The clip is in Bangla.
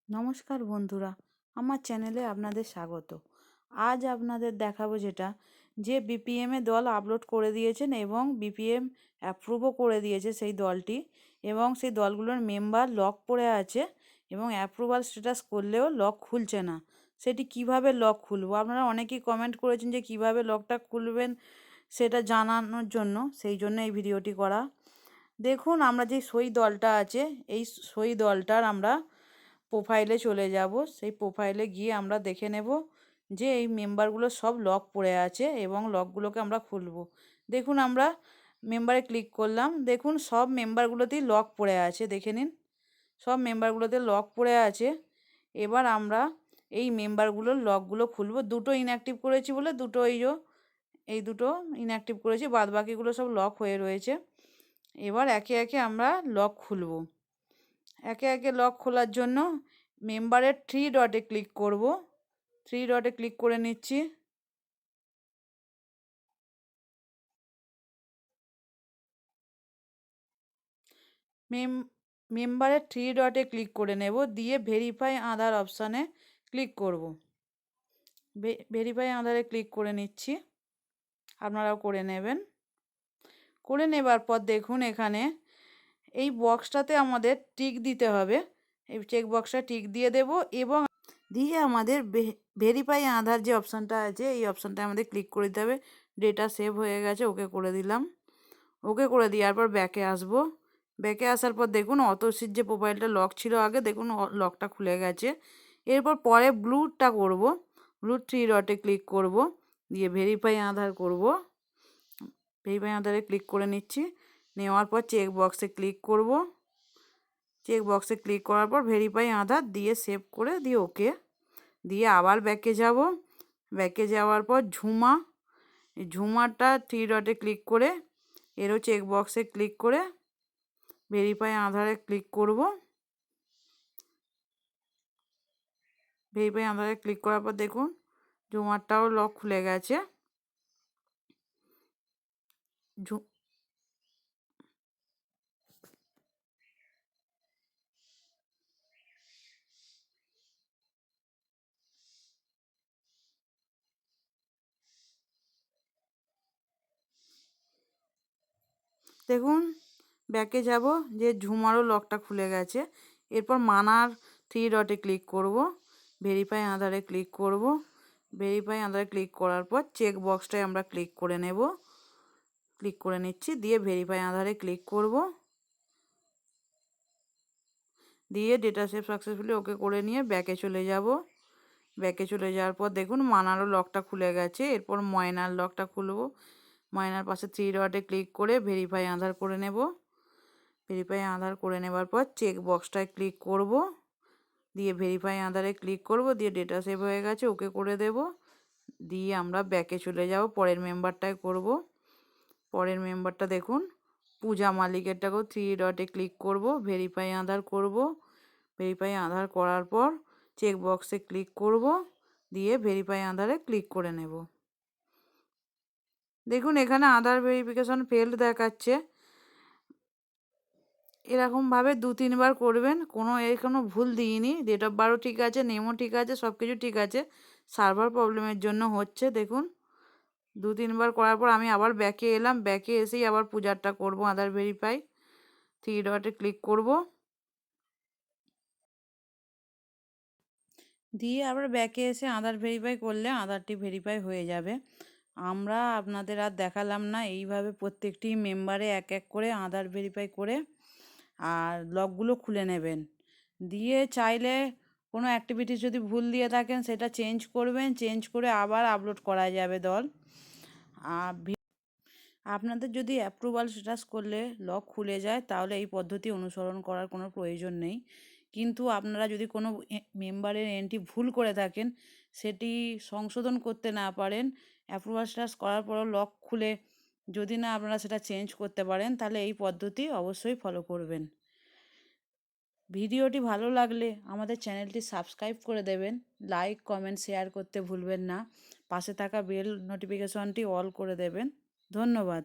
নমস্কার বন্ধুরা, আমার চ্যানেলে আপনাদের স্বাগত। আজ আপনাদের দেখাবো যে বিপিএমে দল আপলোড করে দিয়েছেন এবং বিপিএম অ্যাপ্রুভও করে দিয়েছে সেই দলটি, এবং সেই দলগুলোর মেম্বার লক পড়ে আছে এবং অ্যাপ্রুভাল স্ট্যাটাস করলেও লক খুলছে না। সেটি কিভাবে লক খুলবো, আপনারা অনেকেই কমেন্ট করেছেন যে কিভাবে লকটা খুলবেন সেটা জানানোর জন্য, সেই জন্য এই ভিডিওটি করা। দেখুন, আমরা যে সই দলটা আছে, এই সই দলটার আমরা প্রোফাইলে চলে যাব। সেই প্রোফাইলে গিয়ে আমরা দেখে নেব যে এই মেম্বারগুলো সব লক পড়ে আছে এবং লকগুলোকে আমরা খুলব। দেখুন, আমরা মেম্বারে ক্লিক করলাম, দেখুন সব মেম্বারগুলোতেই লক পড়ে আছে, দেখে নিন সব মেম্বারগুলোতে লক পড়ে আছে। এবার আমরা এই মেম্বারগুলোর লকগুলো খুলব। দুটো ইনঅ্যাক্টিভ করেছি বলে দুটো এই দুটো ইনঅ্যাক্টিভ করেছি, বাদ বাকিগুলো সব লক হয়ে রয়েছে। এবার একে একে আমরা লক খুলব। একে একে লক খোলার জন্য মেম্বারের থ্রি ডটে ক্লিক করব। থ্রি ডটে ক্লিক করে নিচ্ছি। মেম্বারের থ্রি ডটে ক্লিক করে নেব, দিয়ে ভেরিফাই আধার অপশানে ক্লিক করব। ভেরিফাই আধারে ক্লিক করে নিচ্ছি, আপনারাও করে নেবেন। করে নেবার পর দেখুন এখানে এই বক্সটাতে আমাদের টিক দিতে হবে। এই চেক বক্সটা টিক দিয়ে দেব এবং দিয়ে আমাদের ভেরিফাই আধার যে অপশানটা আছে এই অপশানটা আমাদের ক্লিক করে দিতে হবে। ডেটা সেভ হয়ে গেছে, ওকে করে দিলাম। ওকে করে দেওয়ার পর ব্যাকে আসব। ব্যাকে আসার পর দেখুন অতসীর যে প্রোফাইলটা লক ছিল আগে, দেখুন লকটা খুলে গেছে। এরপর পরে ব্লুটা করব, ব্লু থ্রি ডটে ক্লিক করব, দিয়ে ভেরিফাই আধার করব। ভেরিফাই আধারে ক্লিক করে নিচ্ছি। নেওয়ার পর চেক বক্সে ক্লিক করব। চেক বক্সে ক্লিক করার পর ভেরিফাই আধার দিয়ে সেভ করে দিয়ে ওকে দিয়ে আবার ব্যাকে যাব। ব্যাকে যাওয়ার পর ঝুমারটা থ্রি ডটে ক্লিক করে এরও চেক বক্সে ক্লিক করে ভেরিফাই আধারে ক্লিক করব। ভেরিফাই আধারে ক্লিক করার পর দেখুন ঝুমারটাও লক খুলে গেছে। দেখুন ব্যাকে যাব, যে ঝুমারও লকটা খুলে গেছে। এরপর মানার থ্রি ডটে ক্লিক করব, ভেরিফাই আধারে ক্লিক করব। ভেরিফাই আধারে ক্লিক করার পর চেক বক্সটায় আমরা ক্লিক করে নেব, ক্লিক করে নিচ্ছি। দিয়ে ভেরিফাই আধারে ক্লিক করব, দিয়ে ডেটা সেভ সাকসেসফুলি ওকে করে নিয়ে ব্যাকে চলে যাব। ব্যাকে চলে যাওয়ার পর দেখুন মানারও লকটা খুলে গেছে। এরপর ময়নার লকটা খুলব। ময়নার পাশে থ্রি ডটে ক্লিক করে ভেরিফাই আধার করে নেব। ভেরিফাই আধার করে নেবার পর চেক বক্সটায় ক্লিক করব, দিয়ে ভেরিফাই আধারে ক্লিক করব, দিয়ে ডেটা সেভ হয়ে গেছে ওকে করে দেব। দিয়ে আমরা ব্যাকে চলে যাব, পরের মেম্বারটায় করব। পরের মেম্বারটা দেখুন পূজা মালিকেরটাকেও থ্রি ডটে ক্লিক করব, ভেরিফাই আধার করব। ভেরিফাই আধার করার পর চেক বক্সে ক্লিক করব, দিয়ে ভেরিফাই আধারে ক্লিক করে নেব। দেখুন এখানে আধার ভেরিফিকেশন ফেলড দেখাচ্ছে। এরকমভাবে 2-3 বার করবেন, কোনো ভুল দিইনি। ডেট অফ বার্থও ঠিক আছে, নেমও ঠিক আছে, সব কিছু ঠিক আছে। সার্ভার প্রবলেমের জন্য হচ্ছে। দেখুন 2-3 বার করার পর আমি আবার ব্যাকে এলাম। ব্যাকে এসেই আবার পূজারটা করব, আধার ভেরিফাই থ্রি ডটে ক্লিক করব, দিয়ে আবার ব্যাকে এসে আধার ভেরিফাই করলে আধারটি ভেরিফাই হয়ে যাবে। আমরা আপনাদের আর দেখালাম না, এইভাবে প্রত্যেকটি মেম্বারে এক এক করে আধার ভেরিফাই করে আর লকগুলো খুলে নেবেন। দিয়ে চাইলে কোনো অ্যাক্টিভিটিস যদি ভুল দিয়ে থাকেন সেটা চেঞ্জ করবেন, চেঞ্জ করে আবার আপলোড করা যাবে দল। আর আপনাদের যদি অ্যাপ্রুভাল স্ট্যাটাস করলে লক খুলে যায় তাহলে এই পদ্ধতি অনুসরণ করার কোনো প্রয়োজন নেই। কিন্তু আপনারা যদি কোনো মেম্বারের এন্ট্রি ভুল করে থাকেন, সেটি সংশোধন করতে না পারেন, অ্যাপ্রুভাল স্ট্যাটাস করার পরও লক খুলে যদি না আপনারা সেটা চেঞ্জ করতে পারেন, তাহলে এই পদ্ধতি অবশ্যই ফলো করবেন। ভিডিওটি ভালো লাগলে আমাদের চ্যানেলটি সাবস্ক্রাইব করে দেবেন, লাইক কমেন্ট শেয়ার করতে ভুলবেন না, পাশে থাকা বেল নোটিফিকেশনটি অল করে দেবেন। ধন্যবাদ।